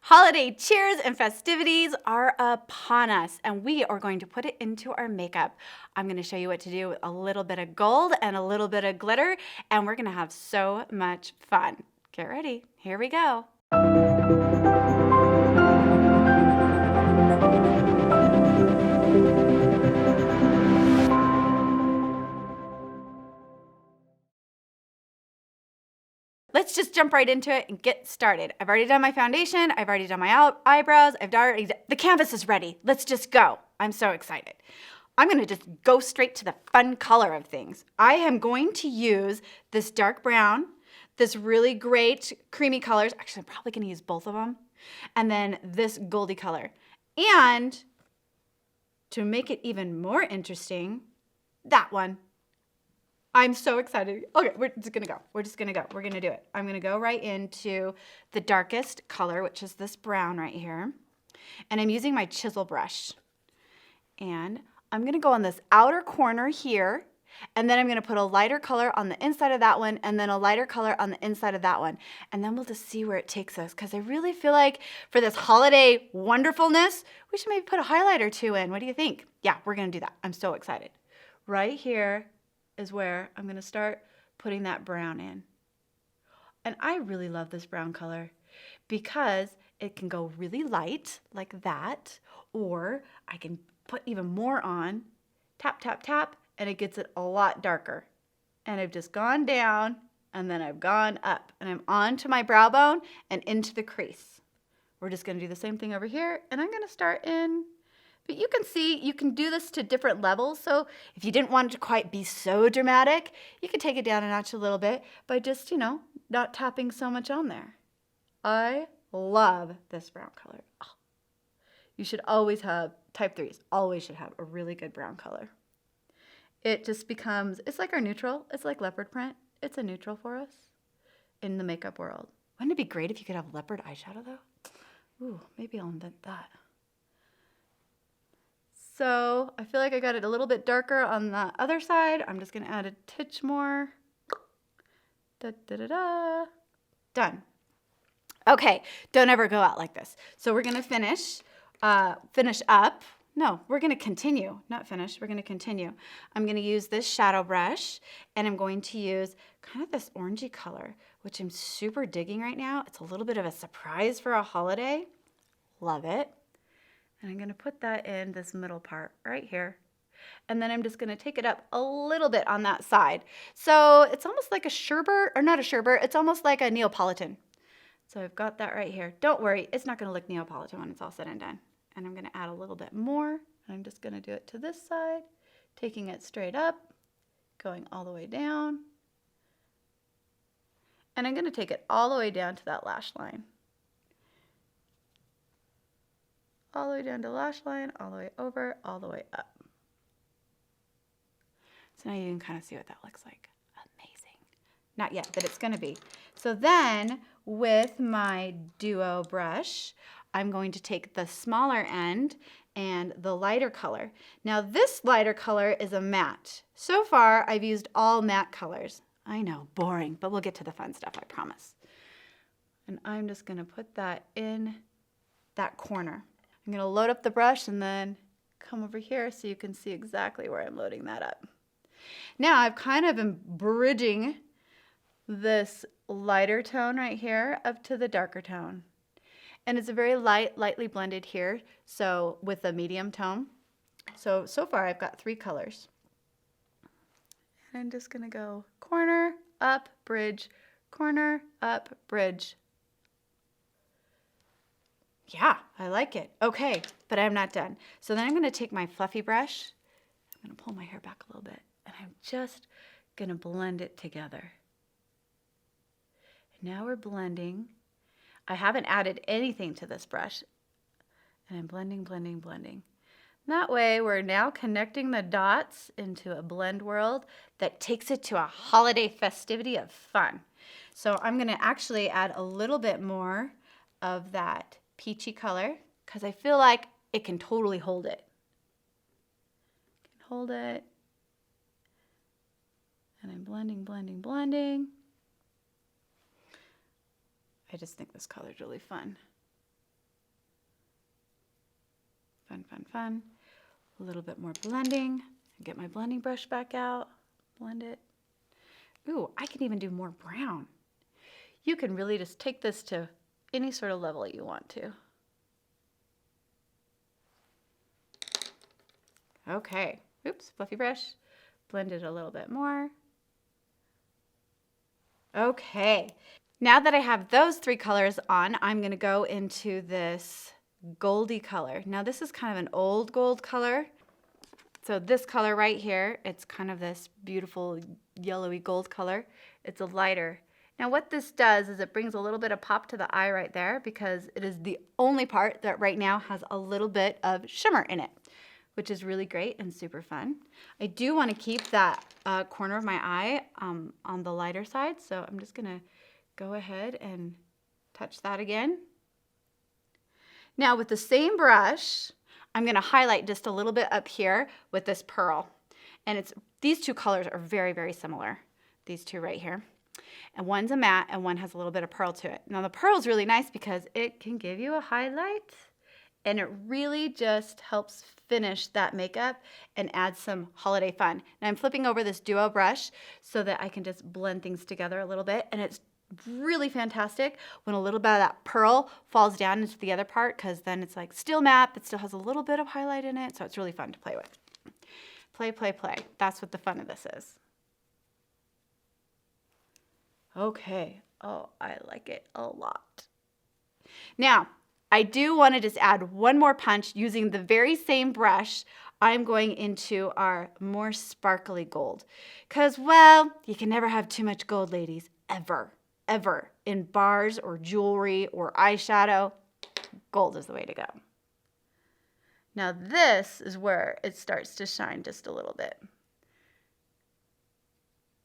Holiday cheers and festivities are upon us, and we are going to put it into our makeup. I'm going to show you what to do with a little bit of gold and a little bit of glitter, and we're going to have so much fun. Get ready. Here we go. Let's just jump right into it and get started. I've already done my foundation. I've already done my eyebrows. The canvas is ready. Let's just go. I'm so excited. I'm going to just go straight to the fun color of things. I am going to use this dark brown, this really great creamy colors. Actually, I'm probably going to use both of them. And then this goldy color. And to make it even more interesting, that one. I'm so excited. Okay, we're just gonna go. We're gonna do it. I'm gonna go right into the darkest color, which is this brown right here. And I'm using my chisel brush. And I'm gonna go on this outer corner here. And then I'm gonna put a lighter color on the inside of that one, and then a lighter color on the inside of that one. And then we'll just see where it takes us. Because I really feel like for this holiday wonderfulness, we should maybe put a highlight or two in. What do you think? Yeah, we're gonna do that. I'm so excited. Right here is where I'm going to start putting that brown in. And I really love this brown color because it can go really light like that, or I can put even more on, tap, tap, tap, and it gets it a lot darker. And I've just gone down and then I've gone up and I'm onto my brow bone and into the crease. We're just going to do the same thing over here, and I'm going to start in. But you can see, you can do this to different levels. So if you didn't want it to quite be so dramatic, you could take it down a notch a little bit by just, not tapping so much on there. I love this brown color. Oh. You should always have, type 3s, always should have a really good brown color. It just becomes, it's like our neutral. It's like leopard print. It's a neutral for us in the makeup world. Wouldn't it be great if you could have leopard eyeshadow though? Ooh, maybe I'll invent that. So I feel like I got it a little bit darker on the other side. I'm just going to add a titch more. Da, da, da, da. Done. Okay, don't ever go out like this. So we're going to finish up. No, we're going to continue, not finish. We're going to continue. I'm going to use this shadow brush, and I'm going to use kind of this orangey color, which I'm super digging right now. It's a little bit of a surprise for a holiday. Love it. And I'm going to put that in this middle part right here. And then I'm just going to take it up a little bit on that side. So it's almost like a sherbet, or not a sherbet, it's almost like a Neapolitan. So I've got that right here. Don't worry, it's not going to look Neapolitan when it's all said and done. And I'm going to add a little bit more. And I'm just going to do it to this side, taking it straight up, going all the way down. And I'm going to take it all the way down to that lash line. All the way down to lash line, all the way over, all the way up. So now you can kind of see what that looks like. Amazing. Not yet, but it's going to be. So then with my duo brush, I'm going to take the smaller end and the lighter color. Now this lighter color is a matte. So far I've used all matte colors. I know, boring, but we'll get to the fun stuff, I promise. And I'm just going to put that in that corner. I'm going to load up the brush and then come over here so you can see exactly where I'm loading that up. Now I've kind of been bridging this lighter tone right here up to the darker tone. And it's a very lightly blended here, so with a medium tone. So far I've got 3 colors. And I'm just going to go corner, up, bridge, corner, up, bridge. Yeah, I like it. Okay, but I'm not done. So then I'm going to take my fluffy brush. I'm going to pull my hair back a little bit. And I'm just going to blend it together. And now we're blending. I haven't added anything to this brush. And I'm blending, blending, blending. That way we're now connecting the dots into a blend world that takes it to a holiday festivity of fun. So I'm going to actually add a little bit more of that peachy color because I feel like it can totally hold it. Hold it. And I'm blending, blending, blending. I just think this color is really fun. fun. A little bit more blending. Get my blending brush back out. Blend it. Ooh, I can even do more brown. You can really just take this to any sort of level you want to. Okay. Oops, fluffy brush. Blend it a little bit more. Okay. Now that I have those three colors on, I'm going to go into this goldy color. Now this is kind of an old gold color. So this color right here, it's kind of this beautiful yellowy gold color. It's a lighter. Now what this does is it brings a little bit of pop to the eye right there because it is the only part that right now has a little bit of shimmer in it, which is really great and super fun. I do want to keep that corner of my eye on the lighter side, so I'm just gonna go ahead and touch that again. Now with the same brush, I'm gonna highlight just a little bit up here with this pearl. And these two colors are very, very similar, these two right here. And one's a matte and one has a little bit of pearl to it. Now the pearl is really nice because it can give you a highlight and it really just helps finish that makeup and add some holiday fun. Now I'm flipping over this duo brush so that I can just blend things together a little bit, and it's really fantastic when a little bit of that pearl falls down into the other part, because then it's like still matte but still has a little bit of highlight in it, so it's really fun to play with. Play, play, play. That's what the fun of this is. Okay. Oh, I like it a lot. Now, I do want to just add one more punch using the very same brush. I'm going into our more sparkly gold. Because, well, you can never have too much gold, ladies. Ever. Ever. In bars or jewelry or eyeshadow, gold is the way to go. Now this is where it starts to shine just a little bit.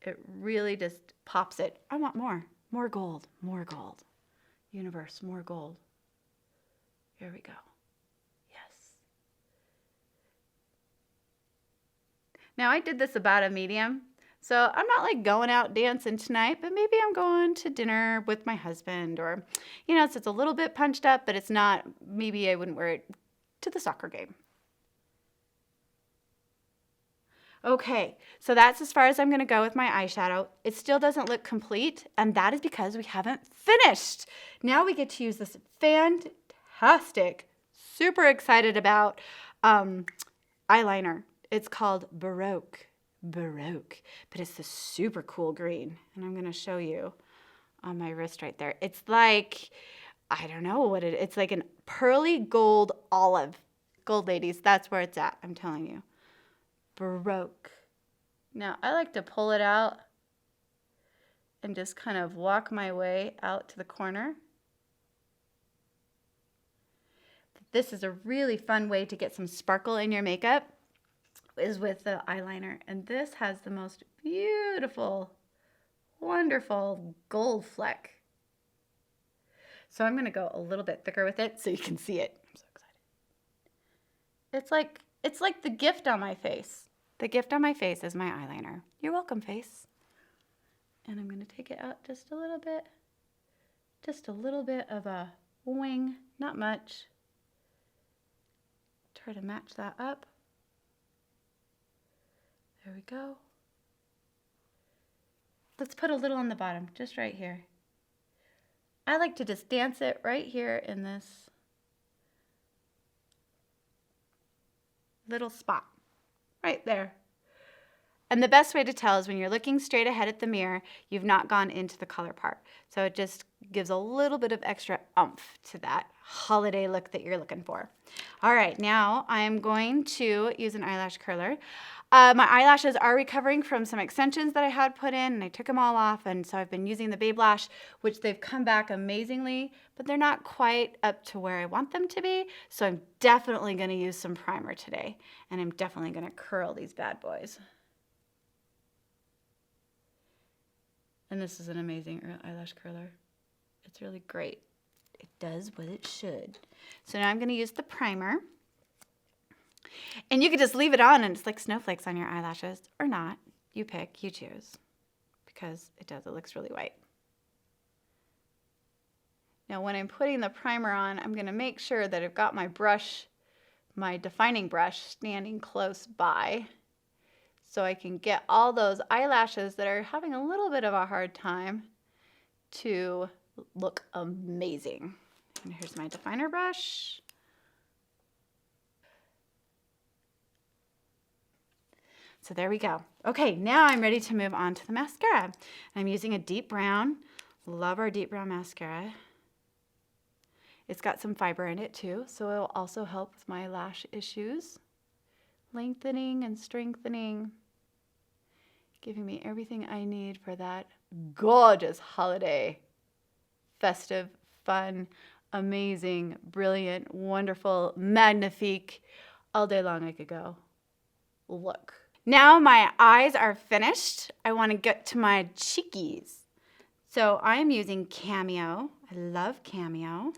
It really just pops it. I want more. More gold. More gold. Universe, more gold. Here we go. Yes. Now I did this about a medium, so I'm not like going out dancing tonight, but maybe I'm going to dinner with my husband, or, you know, it's a little bit punched up, but it's not, maybe I wouldn't wear it to the soccer game. Okay, so that's as far as I'm going to go with my eyeshadow. It still doesn't look complete, and that is because we haven't finished. Now we get to use this fantastic, super excited about eyeliner. It's called Baroque, but it's this super cool green, and I'm going to show you on my wrist right there. It's like, I don't know what it's like an pearly gold olive. Gold, ladies, that's where it's at, I'm telling you. Baroque. Now, I like to pull it out and just kind of walk my way out to the corner. This is a really fun way to get some sparkle in your makeup, is with the eyeliner. And this has the most beautiful, wonderful gold fleck. So I'm going to go a little bit thicker with it so you can see it. I'm so excited. It's like the gift on my face. The gift on my face is my eyeliner. You're welcome, face. And I'm going to take it out just a little bit. Just a little bit of a wing, not much. Try to match that up. There we go. Let's put a little on the bottom, just right here. I like to just dance it right here in this little spot, right there. And the best way to tell is when you're looking straight ahead at the mirror, you've not gone into the color part. So it just gives a little bit of extra oomph to that holiday look that you're looking for. All right, now I'm going to use an eyelash curler. My eyelashes are recovering from some extensions that I had put in, and I took them all off, and so I've been using the Babe Lash, which they've come back amazingly, but they're not quite up to where I want them to be, so I'm definitely going to use some primer today, and I'm definitely going to curl these bad boys. And this is an amazing eyelash curler. It's really great. It does what it should. So now I'm going to use the primer. And you can just leave it on and it's like snowflakes on your eyelashes, or not. You pick, you choose, because it looks really white. Now when I'm putting the primer on, I'm going to make sure that I've got my brush my defining brush standing close by so I can get all those eyelashes that are having a little bit of a hard time to look amazing. And here's my definer brush. So there we go. Okay, now I'm ready to move on to the mascara. I'm using a deep brown. Love our deep brown mascara. It's got some fiber in it too, so it'll also help with my lash issues. Lengthening and strengthening. Giving me everything I need for that gorgeous holiday. Festive, fun, amazing, brilliant, wonderful, magnifique. All day long I could go. Look. Now my eyes are finished. I want to get to my cheekies. So I'm using Cameo. I love Cameo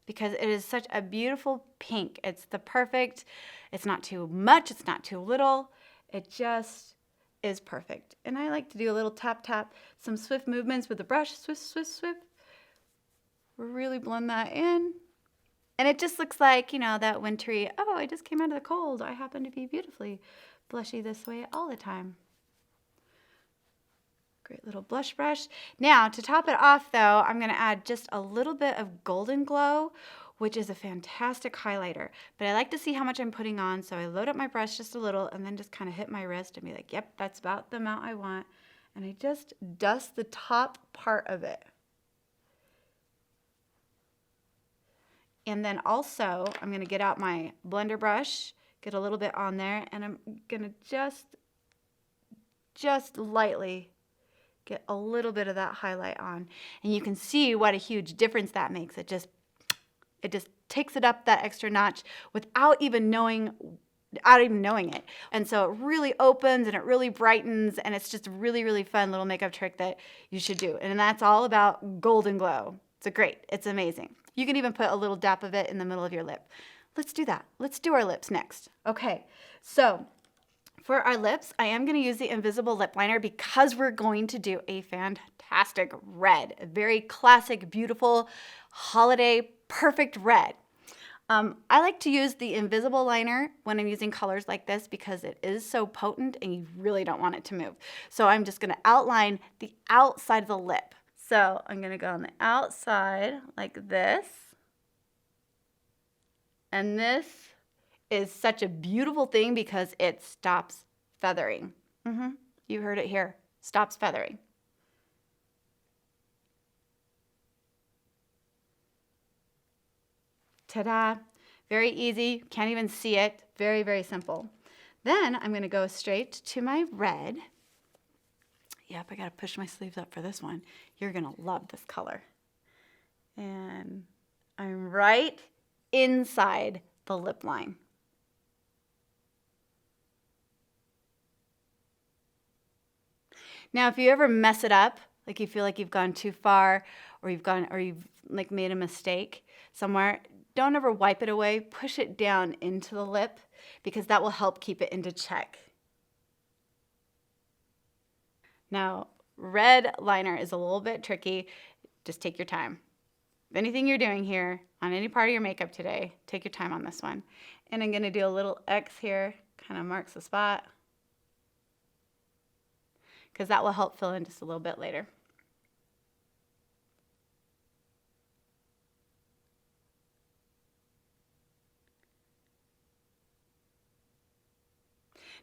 because it is such a beautiful pink. It's the perfect, it's not too much, it's not too little. It just is perfect. And I like to do a little tap, tap, some swift movements with the brush, swift, swift, swift. Really blend that in. And it just looks like, you know, that wintry, oh, I just came out of the cold. I happen to be beautifully blushy this way all the time. Great little blush brush. Now, to top it off, though, I'm going to add just a little bit of Golden Glow, which is a fantastic highlighter. But I like to see how much I'm putting on, so I load up my brush just a little and then just kind of hit my wrist and be like, yep, that's about the amount I want. And I just dust the top part of it. And then also, I'm going to get out my blender brush, get a little bit on there, and I'm going to just lightly get a little bit of that highlight on. And you can see what a huge difference that makes. It just takes it up that extra notch without even knowing it. And so it really opens and it really brightens, and it's just a really, really fun little makeup trick that you should do. And that's all about Golden Glow. It's amazing. You can even put a little dab of it in the middle of your lip. Let's do that. Let's do our lips next. Okay, so for our lips, I am going to use the Invisible Lip Liner because we're going to do a fantastic red. A very classic, beautiful, holiday, perfect red. I like to use the Invisible Liner when I'm using colors like this because it is so potent and you really don't want it to move. So I'm just going to outline the outside of the lip. So I'm going to go on the outside like this. And this is such a beautiful thing because it stops feathering. You heard it here. Stops feathering. Ta-da. Very easy. Can't even see it. Very, very simple. Then I'm going to go straight to my red. Yep, I got to push my sleeves up for this one. You're going to love this color. And I'm right inside the lip line. Now, if you ever mess it up, like you feel like you've gone too far or you've like made a mistake somewhere, don't ever wipe it away. Push it down into the lip because that will help keep it into check. Now, red liner is a little bit tricky. Just take your time. If anything you're doing here on any part of your makeup today, take your time on this one. And I'm going to do a little X here, kind of marks the spot, because that will help fill in just a little bit later.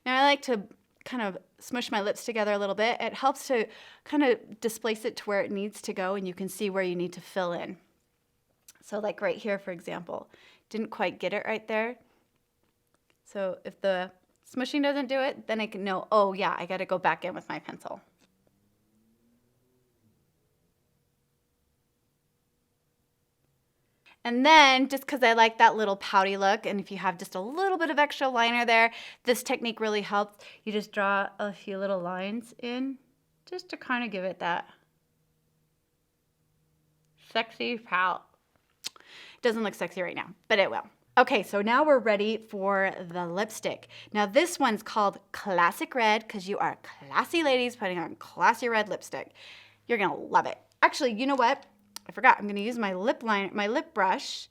Now I like to kind of smush my lips together a little bit. It helps to kind of displace it to where it needs to go, and you can see where you need to fill in. So like right here, for example, didn't quite get it right there. So if the smushing doesn't do it, then I can know, oh yeah, I got to go back in with my pencil. And then, just because I like that little pouty look, and if you have just a little bit of extra liner there, this technique really helps. You just draw a few little lines in, just to kind of give it that sexy pout. It doesn't look sexy right now, but it will. Okay, so now we're ready for the lipstick. Now this one's called Classic Red because you are classy ladies putting on classy red lipstick. You're gonna love it. Actually, you know what? I forgot. I'm gonna use my lip brush,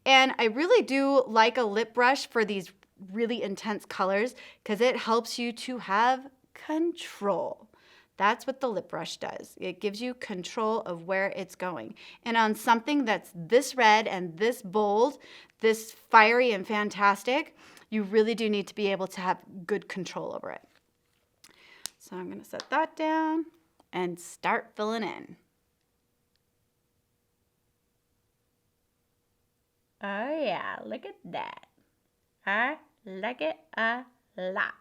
And I really do like a lip brush for these really intense colors because it helps you to have control. That's what the lip brush does. It gives you control of where it's going. And on something that's this red and this bold, this fiery and fantastic, you really do need to be able to have good control over it. So I'm going to set that down and start filling in. Oh yeah, look at that. I like it a lot.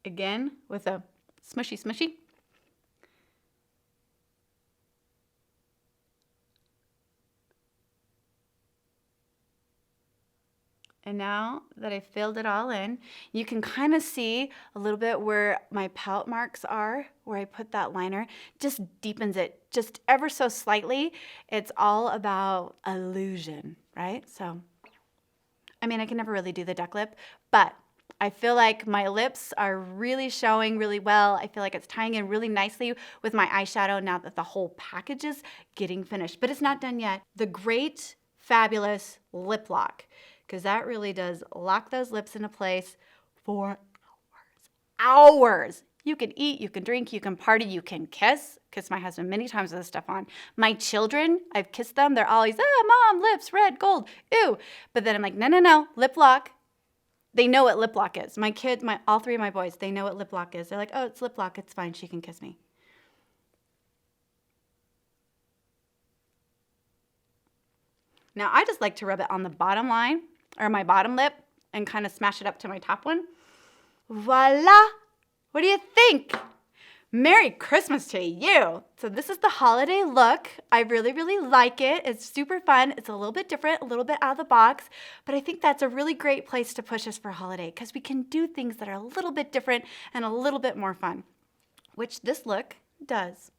Again, with a smushy smushy. And now that I filled it all in, you can kind of see a little bit where my pout marks are, where I put that liner. Just deepens it just ever so slightly. It's all about illusion, right? So, I mean, I can never really do the duck lip, but I feel like my lips are really showing really well. I feel like it's tying in really nicely with my eyeshadow now that the whole package is getting finished. But it's not done yet. The Great Fabulous Lip Lock, because that really does lock those lips into place for hours. You can eat, you can drink, you can party, you can kiss. Kiss my husband many times with this stuff on. My children, I've kissed them. They're always, oh, Mom, lips, red, gold, ew. But then I'm like, no, lip lock. They know what lip lock is. My kids, all three of my boys, they know what lip lock is. They're like, oh, it's lip lock. It's fine. She can kiss me. Now, I just like to rub it on the bottom line, or my bottom lip, and kind of smash it up to my top one. Voila! What do you think? Merry Christmas to you! So this is the holiday look. I really, really like it. It's super fun. It's a little bit different, a little bit out of the box, but I think that's a really great place to push us for holiday because we can do things that are a little bit different and a little bit more fun, which this look does.